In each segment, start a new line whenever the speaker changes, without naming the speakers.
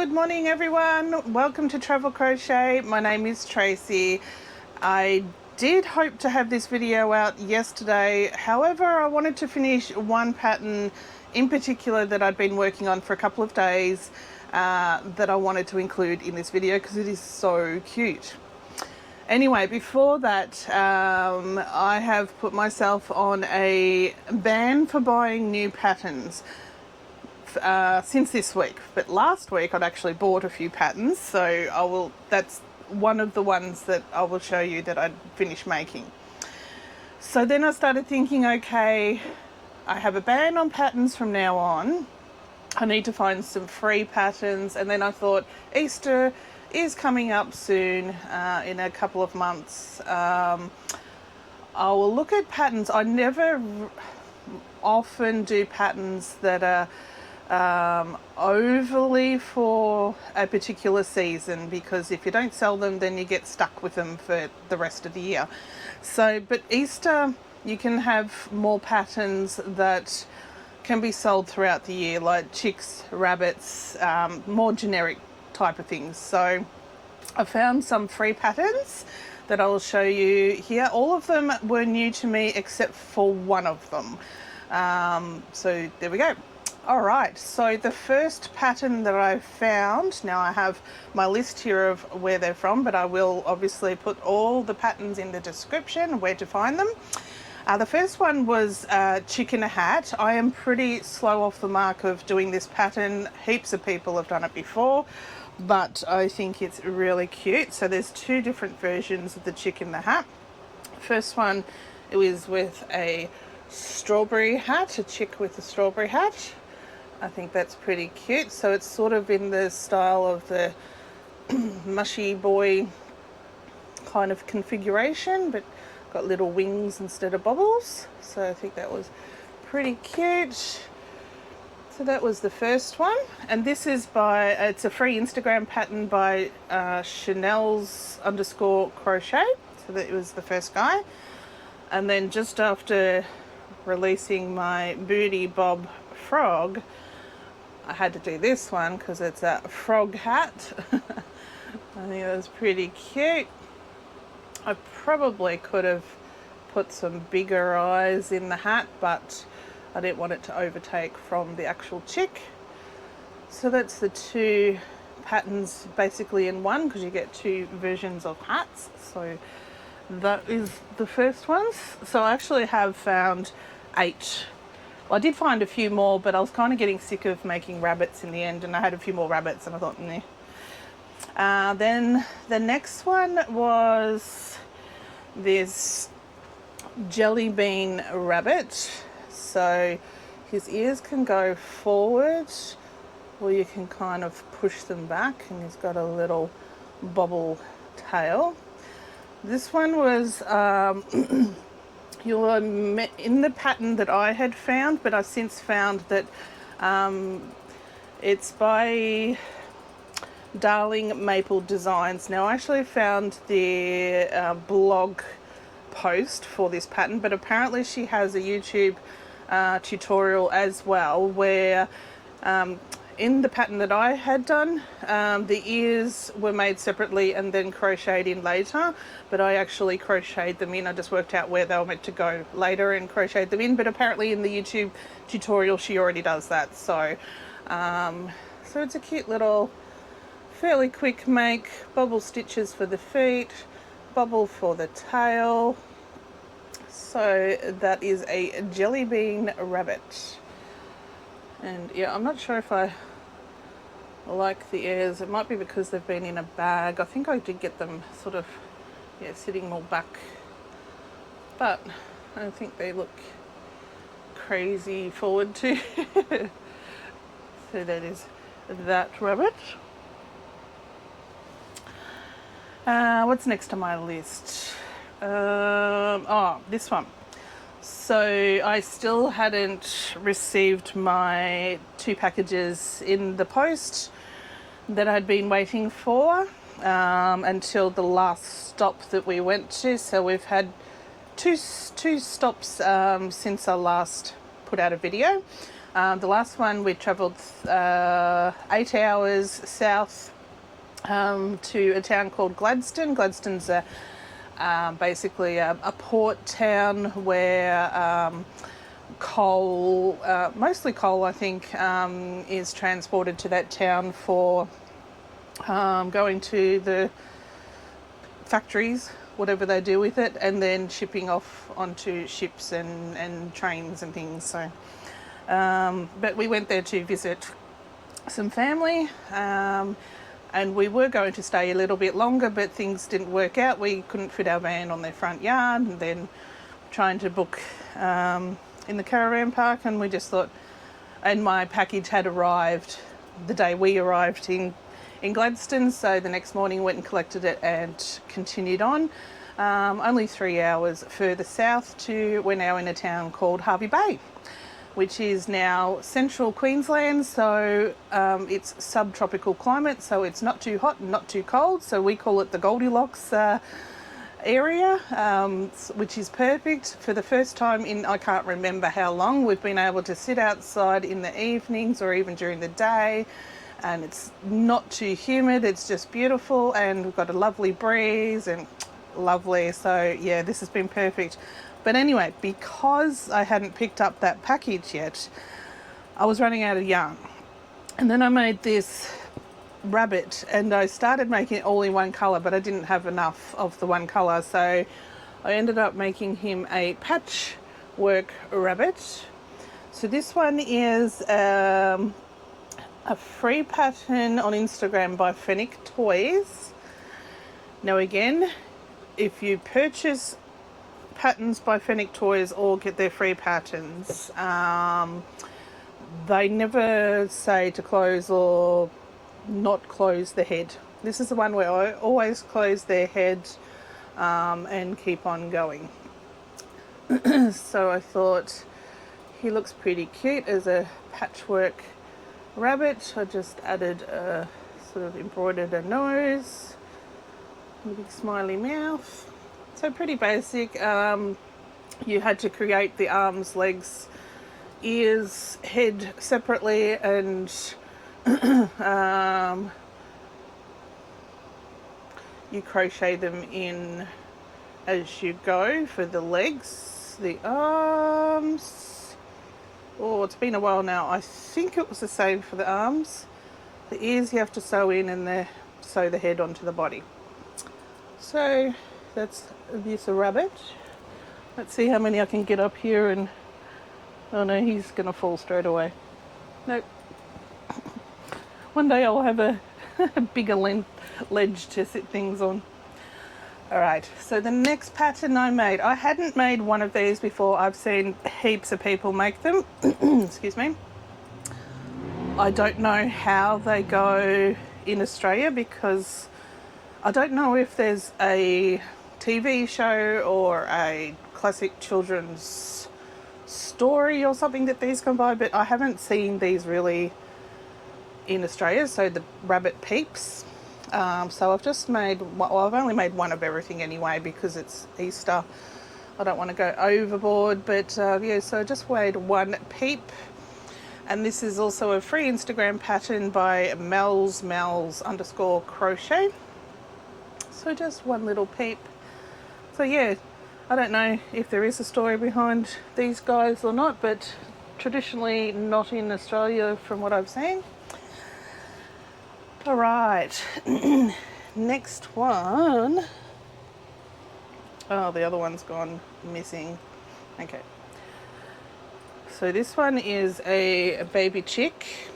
Good morning everyone, welcome to Travel Crochet. My name is Tracy. I did hope to have this video out yesterday, however I wanted to finish one pattern in particular that I'd been working on for a couple of days that I wanted to include in this video because it is so cute. Anyway, before that, I have put myself on a ban for buying new patterns since this week, but last week I'd actually bought a few patterns, so that's one of the ones that I will show you that I'd finished making. So then I started thinking, okay, I have a ban on patterns from now on. I need to find some free patterns, and then I thought Easter is coming up soon, in a couple of months. I will look at patterns. I never often do patterns that are overly for a particular season, because if you don't sell them then you get stuck with them for the rest of the year. So but Easter you can have more patterns that can be sold throughout the year, like chicks, rabbits, more generic type of things. So I found some free patterns that I will show you here. All of them were new to me except for one of them. So there we go. Alright, so the first pattern that I found, now I have my list here of where they're from, but I will obviously put all the patterns in the description where to find them. The first one was Chick in a Hat. I am pretty slow off the mark of doing this pattern. Heaps of people have done it before, but I think it's really cute. So there's two different versions of the Chick in the Hat. First one, it was with a strawberry hat, a chick with a strawberry hat. I think that's pretty cute. So it's sort of in the style of the mushy boy kind of configuration, but got little wings instead of bubbles. So I think that was pretty cute. So that was the first one, and this is it's a free Instagram pattern by Chanel's_crochet. So that was the first guy. And then just after releasing my Booty Bob frog, I had to do this one because it's a frog hat. I think it was pretty cute. I probably could have put some bigger eyes in the hat, but I didn't want it to overtake from the actual chick. So that's the two patterns basically in one, because you get two versions of hats. So that is the first ones. So I actually have found 8. Well, I did find a few more, but I was kind of getting sick of making rabbits in the end, and I had a few more rabbits and I thought, nah. Then the next one was this jelly bean rabbit. So his ears can go forward, or you can kind of push them back, and he's got a little bobble tail. This one was in the pattern that I had found, but I've since found that it's by Darling Maple Designs. Now I actually found the blog post for this pattern, but apparently she has a YouTube tutorial as well, where in the pattern that I had done, the ears were made separately and then crocheted in later, but I actually crocheted them in. I just worked out where they were meant to go later and crocheted them in, but apparently in the YouTube tutorial she already does that. So so it's a cute little, fairly quick make. Bubble stitches for the feet, bubble for the tail. So that is a jelly bean rabbit. And yeah, I'm not sure if I like the ears. It might be because they've been in a bag. I think I did get them sort of, yeah, sitting more back, but I don't think they look crazy forward too. So that is that rabbit. What's next on my list? This one. So I still hadn't received my 2 packages in the post that I'd been waiting for until the last stop that we went to. So we've had two stops since I last put out a video. The last one we travelled 8 hours south to a town called Gladstone. Gladstone's basically a port town where coal, mostly coal I think, is transported to that town for going to the factories, whatever they do with it, and then shipping off onto ships and trains and things. So, but we went there to visit some family, and we were going to stay a little bit longer, but things didn't work out. We couldn't fit our van on their front yard, and then trying to book in the caravan park, and we just thought, and my package had arrived the day we arrived in Gladstone, so the next morning went and collected it and continued on. Only 3 hours further south we're now in a town called Hervey Bay, which is now central Queensland, so it's subtropical climate, so it's not too hot and not too cold, so we call it the Goldilocks area, which is perfect. For the first time in I can't remember how long, we've been able to sit outside in the evenings or even during the day, and it's not too humid, it's just beautiful, and we've got a lovely breeze and lovely. So yeah, this has been perfect. But anyway, because I hadn't picked up that package yet, I was running out of yarn, and then I made this rabbit, and I started making it all in one colour, but I didn't have enough of the one colour, so I ended up making him a patchwork rabbit. So this one is a free pattern on Instagram by Fennec Toys. Now again, if you purchase patterns by Fennec Toys or get their free patterns, they never say to close or not close the head. This is the one where I always close their head and keep on going. So I thought he looks pretty cute as a patchwork rabbit. I just added a sort of embroidered a nose, a big smiley mouth. So pretty basic. You had to create the arms, legs, ears, head separately, and you crochet them in as you go for the legs. The arms, oh, it's been a while now. I think it was the same for the arms. The ears you have to sew in, and sew the head onto the body. So that's this rabbit. Let's see how many I can get up here, and oh no, he's gonna fall straight away. Nope. One day I'll have a bigger ledge to sit things on. Alright, so the next pattern I made, I hadn't made one of these before. I've seen heaps of people make them. Excuse me. I don't know how they go in Australia, because I don't know if there's a TV show or a classic children's story or something that these come by, but I haven't seen these really in Australia. So the rabbit Peeps. So I've just made, well, I've only made one of everything anyway, because it's Easter. I don't want to go overboard, but yeah, so I just made one Peep. And this is also a free Instagram pattern by Mel's_crochet. So just one little Peep. So yeah, I don't know if there is a story behind these guys or not, but traditionally not in Australia from what I've seen. All right, next one. Oh, the other one's gone missing. Okay. So this one is a baby chick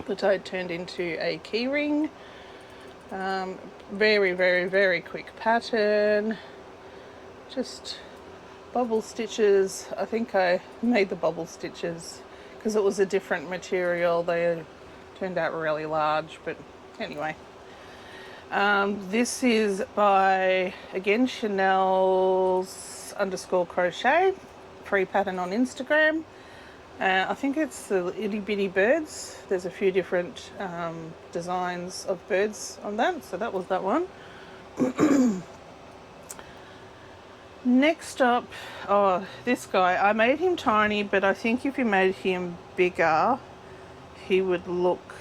that I turned into a key ring. Very, very, very quick pattern. Just bubble stitches. I think I made the bubble stitches because it was a different material. They turned out really large, but anyway. This is by, again, Chanel's_crochet. Free pattern on Instagram. I think it's the itty bitty birds. There's a few different designs of birds on that, so that was that one. Next up, oh, this guy. I made him tiny, but I think if you made him bigger, he would look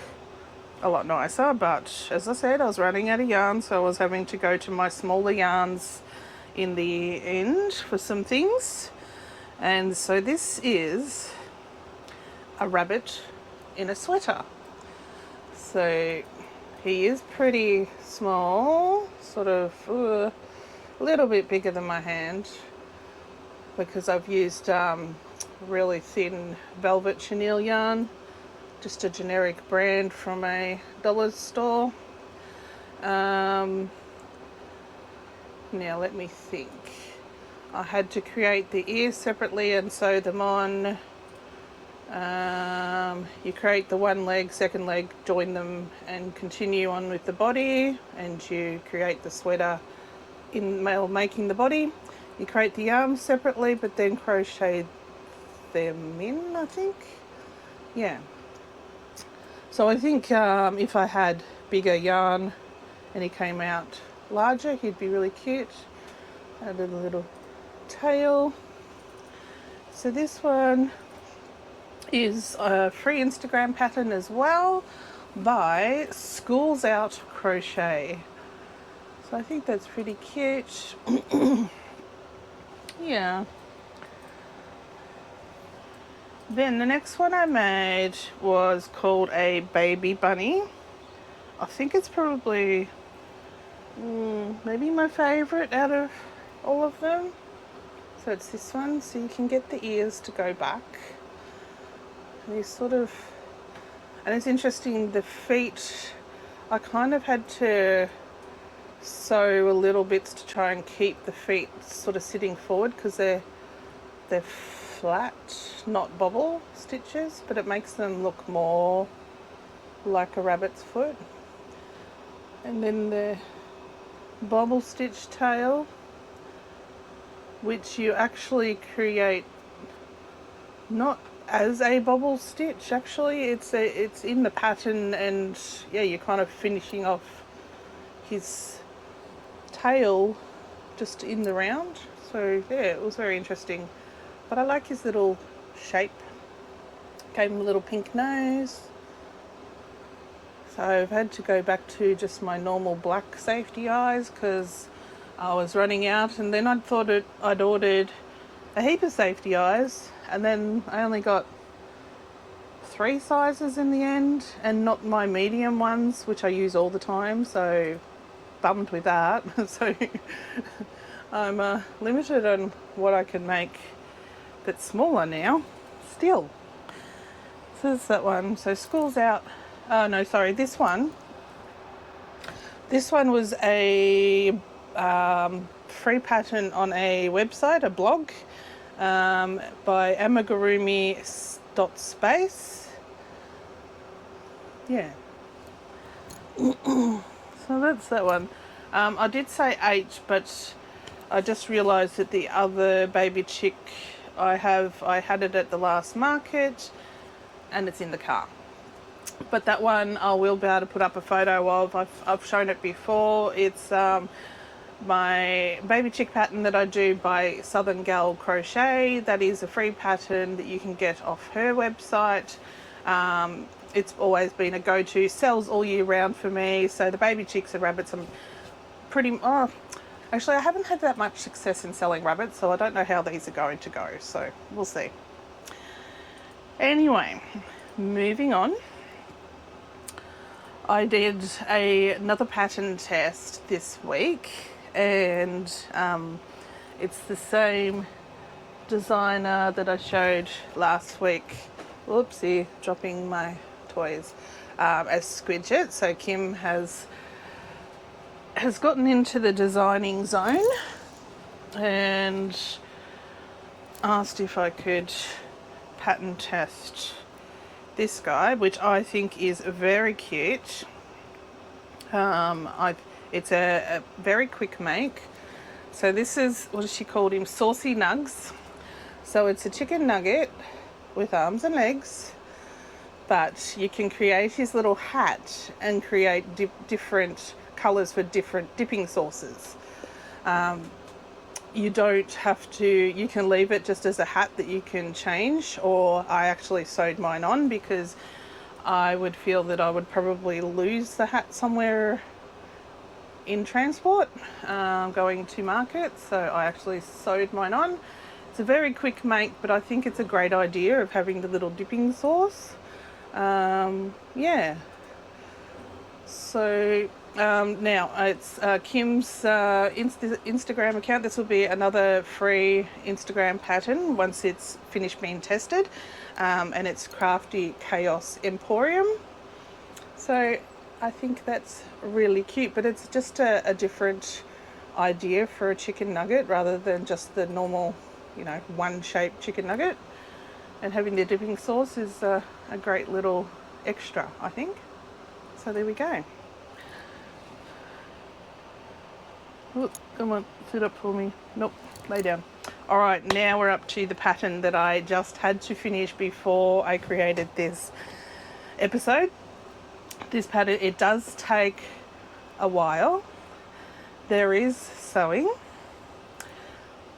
a lot nicer. But as I said, I was running out of yarn, so I was having to go to my smaller yarns in the end for some things. And so this is a rabbit in a sweater. So he is pretty small, sort of a little bit bigger than my hand, because I've used really thin velvet chenille yarn, just a generic brand from a dollar store. Now let me think. I had to create the ears separately and sew them on. You create the one leg, second leg, join them and continue on with the body, and you create the sweater in making the body. You create the arms separately, but then crochet them in, I think. Yeah. So I think if I had bigger yarn and he came out larger, he'd be really cute. Added a little tail. So this one is a free Instagram pattern as well by Schools Out Crochet. So I think that's pretty cute. Yeah. Then the next one I made was called a baby bunny. I think it's probably maybe my favorite out of all of them. So it's this one, so you can get the ears to go back. These sort of, and it's interesting, the feet, I kind of had to sew a little bits to try and keep the feet sort of sitting forward, because they're flat, not bobble stitches, but it makes them look more like a rabbit's foot. And then the bobble stitch tail, which you actually create not as a bobble stitch, actually it's in the pattern, and yeah, you're kind of finishing off his tail just in the round. So yeah, it was very interesting, but I like his little shape. Gave him a little pink nose. So I've had to go back to just my normal black safety eyes because I was running out, and then I'd ordered a heap of safety eyes, and then I only got 3 sizes in the end, and not my medium ones, which I use all the time, so bummed with that. So I'm limited on what I can make that's smaller now still. So that's that one. So School's Out. Oh no, sorry, this one was a free pattern on a website, a blog, by amigurumi.space. Yeah. So that's that one. I did say 8, but I just realised that the other baby chick I had it at the last market, and it's in the car. But that one I will be able to put up a photo of. I've shown it before. It's my baby chick pattern that I do by Southern Gal Crochet. That is a free pattern that you can get off her website. It's always been a go-to, sells all year round for me. So the baby chicks and rabbits, I'm pretty, actually I haven't had that much success in selling rabbits, so I don't know how these are going to go, so we'll see. Anyway, moving on. I did another pattern test this week, and it's the same designer that I showed last week. Whoopsie, dropping my toys. As Squidget. So Kim has gotten into the designing zone and asked if I could pattern test this guy, which I think is very cute. It's a very quick make. So this is, what has she called him? Saucy Nugs. So it's a chicken nugget with arms and legs, but you can create his little hat and create different colours for different dipping sauces. you don't have to, you can leave it just as a hat that you can change, or I actually sewed mine on because I would feel that I would probably lose the hat somewhere in transport going to market, so I actually sewed mine on. It's a very quick make, but I think it's a great idea of having the little dipping sauce. Yeah. So now it's Kim's Instagram account. This will be another free Instagram pattern once it's finished being tested, and it's Crafty Chaos Emporium. So I think that's really cute, but it's just a different idea for a chicken nugget rather than just the normal, you know, one shaped chicken nugget. And having the dipping sauce is a great little extra, I think. So there we go. Look, come on, sit up for me. Nope, lay down. All right, now we're up to the pattern that I just had to finish before I created this episode. This pattern, it does take a while. There is sewing,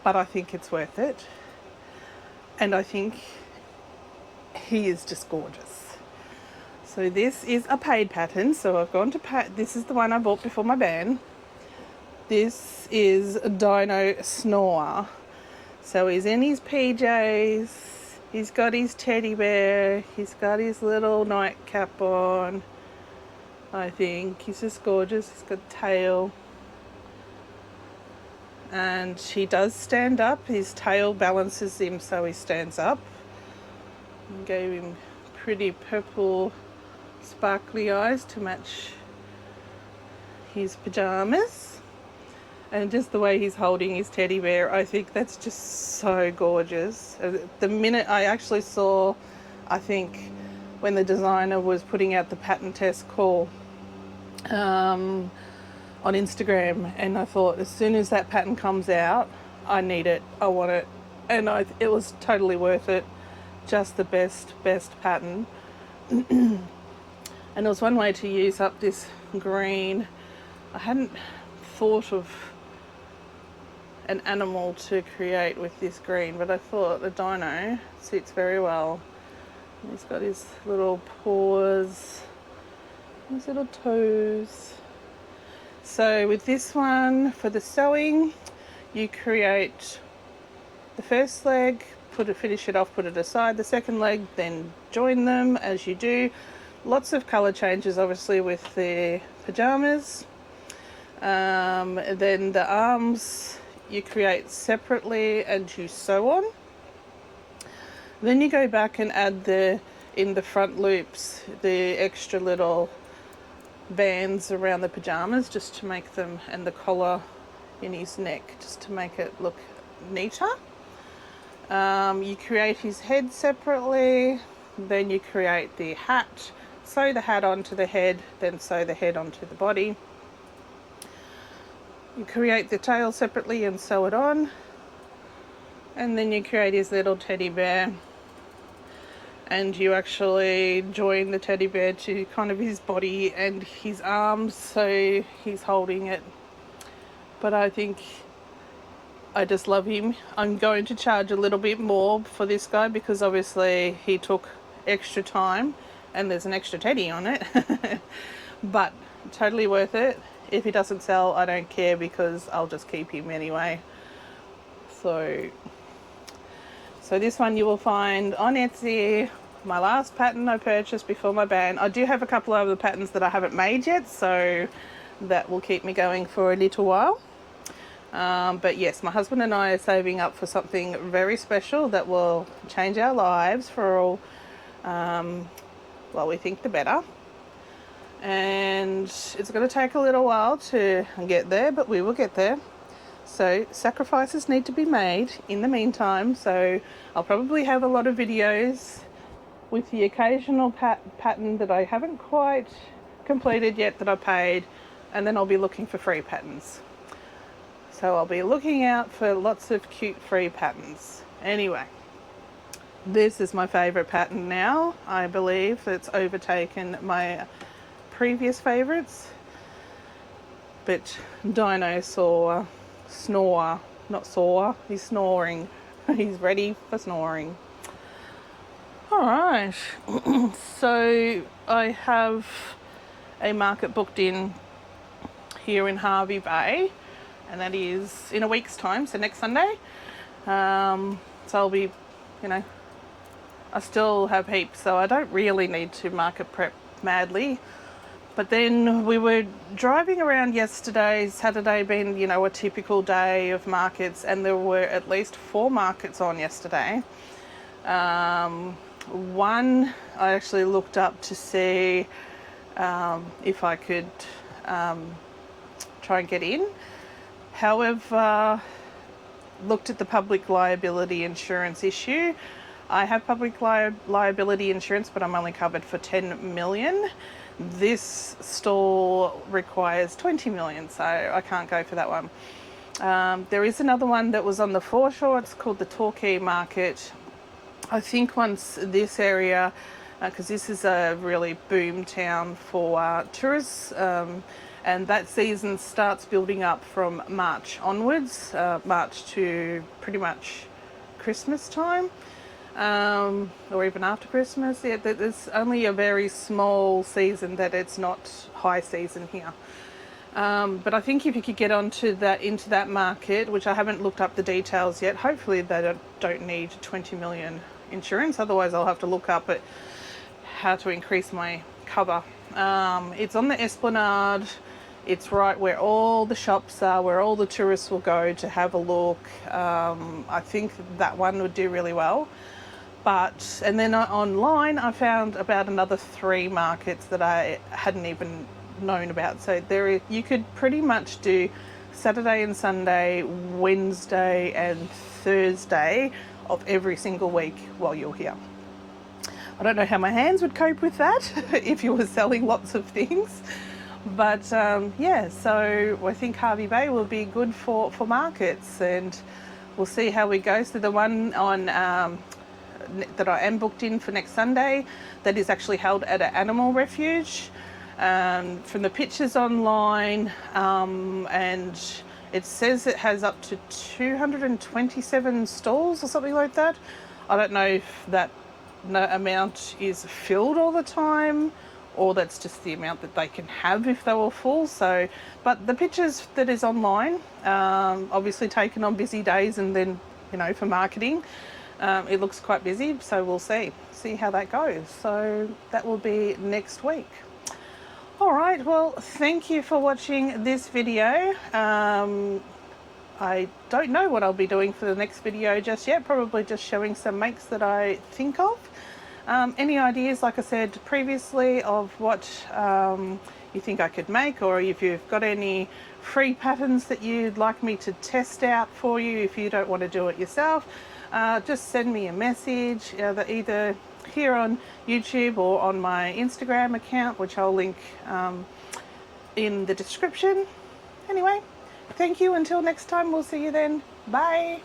but I think it's worth it. And I think he is just gorgeous. So this is a paid pattern. So I've gone to this is the one I bought before my ban. This is Dino Snore. So he's in his PJs. He's got his teddy bear. He's got his little nightcap on. I think he's just gorgeous. He's got a tail. And he does stand up. His tail balances him so he stands up. I gave him pretty purple sparkly eyes to match his pajamas. And just the way he's holding his teddy bear, I think that's just so gorgeous. The minute I actually saw, I think, when the designer was putting out the pattern test call on Instagram, and I thought as soon as that pattern comes out, I need it, I want it, and it was totally worth it. Just the best pattern. And there was one way to use up this green. I hadn't thought of an animal to create with this green, but I thought the dino suits very well. He's got his little paws, his little toes. So with this one, for the sewing, you create the first leg, finish it off, put it aside, the second leg, then join them as you do. Lots of colour changes obviously with the pajamas. Then the arms you create separately and you sew on. Then you go back and add in the front loops the extra little bands around the pajamas just to make them, and the collar in his neck just to make it look neater. You create his head separately, then you create the hat, sew the hat onto the head, then sew the head onto the body. You create the tail separately and sew it on, and then you create his little teddy bear, and you actually join the teddy bear to kind of his body and his arms, so he's holding it. But I think I just love him. I'm going to charge a little bit more for this guy because obviously he took extra time and there's an extra teddy on it. But totally worth it. If he doesn't sell, I don't care because I'll just keep him anyway. So this one you will find on Etsy. My last pattern I purchased before my ban. I do have a couple of other patterns that I haven't made yet, so that will keep me going for a little while. But yes, my husband and I are saving up for something very special that will change our lives for all, well, we think the better. And it's going to take a little while to get there, but we will get there. So sacrifices need to be made in the meantime. So I'll probably have a lot of videos with the occasional pattern that I haven't quite completed yet that I paid, and then I'll be looking for free patterns. So I'll be looking out for lots of cute free patterns. Anyway, this is my favourite pattern now. I believe it's overtaken my previous favourites. But Dino Snore not sore, he's snoring. He's ready for snoring. All right, so I have a market booked in here in Hervey Bay, and that is in a week's time, so next Sunday. So I'll be, you know, I still have heaps, so I don't really need to market prep madly. But then we were driving around yesterday, Saturday being, you know, a typical day of markets, and there were at least 4 markets on yesterday. One I actually looked up to see if I could try and get in. However, looked at the public liability insurance issue. I have public liability insurance, but I'm only covered for 10 million. This stall requires 20 million, so I can't go for that one. There is another one that was on the foreshore. It's called the Torquay Market. I think once this area, because this is a really boom town for tourists, and that season starts building up from March onwards, March to pretty much Christmas time. Or even after Christmas. Yeah, there's only a very small season that it's not high season here. But I think if you could get into that market, which I haven't looked up the details yet, hopefully they don't need 20 million insurance. Otherwise I'll have to look up at how to increase my cover. It's on the Esplanade. It's right where all the shops are, where all the tourists will go to have a look. I think that one would do really well. And then online I found about another 3 markets that I hadn't even known about. So you could pretty much do Saturday and Sunday, Wednesday and Thursday of every single week while you're here. I don't know how my hands would cope with that if you were selling lots of things. But yeah, so I think Hervey Bay will be good for markets, and we'll see how we go. So the one on that I am booked in for next Sunday, that is actually held at an animal refuge. From the pictures online, and it says it has up to 227 stalls or something like that. I don't know if that amount is filled all the time, or that's just the amount that they can have if they were full. So, but the pictures that is online, obviously taken on busy days, and then, you know, for marketing, it looks quite busy. So we'll see how that goes. So that will be next week. All right, well, thank you for watching this video. I don't know what I'll be doing for the next video just yet, probably just showing some makes that I think of. Any ideas, like I said previously, of what you think I could make, or if you've got any free patterns that you'd like me to test out for you if you don't want to do it yourself, just send me a message, either here on YouTube or on my Instagram account, which I'll link in the description. Anyway, thank you. Until next time, we'll see you then. Bye.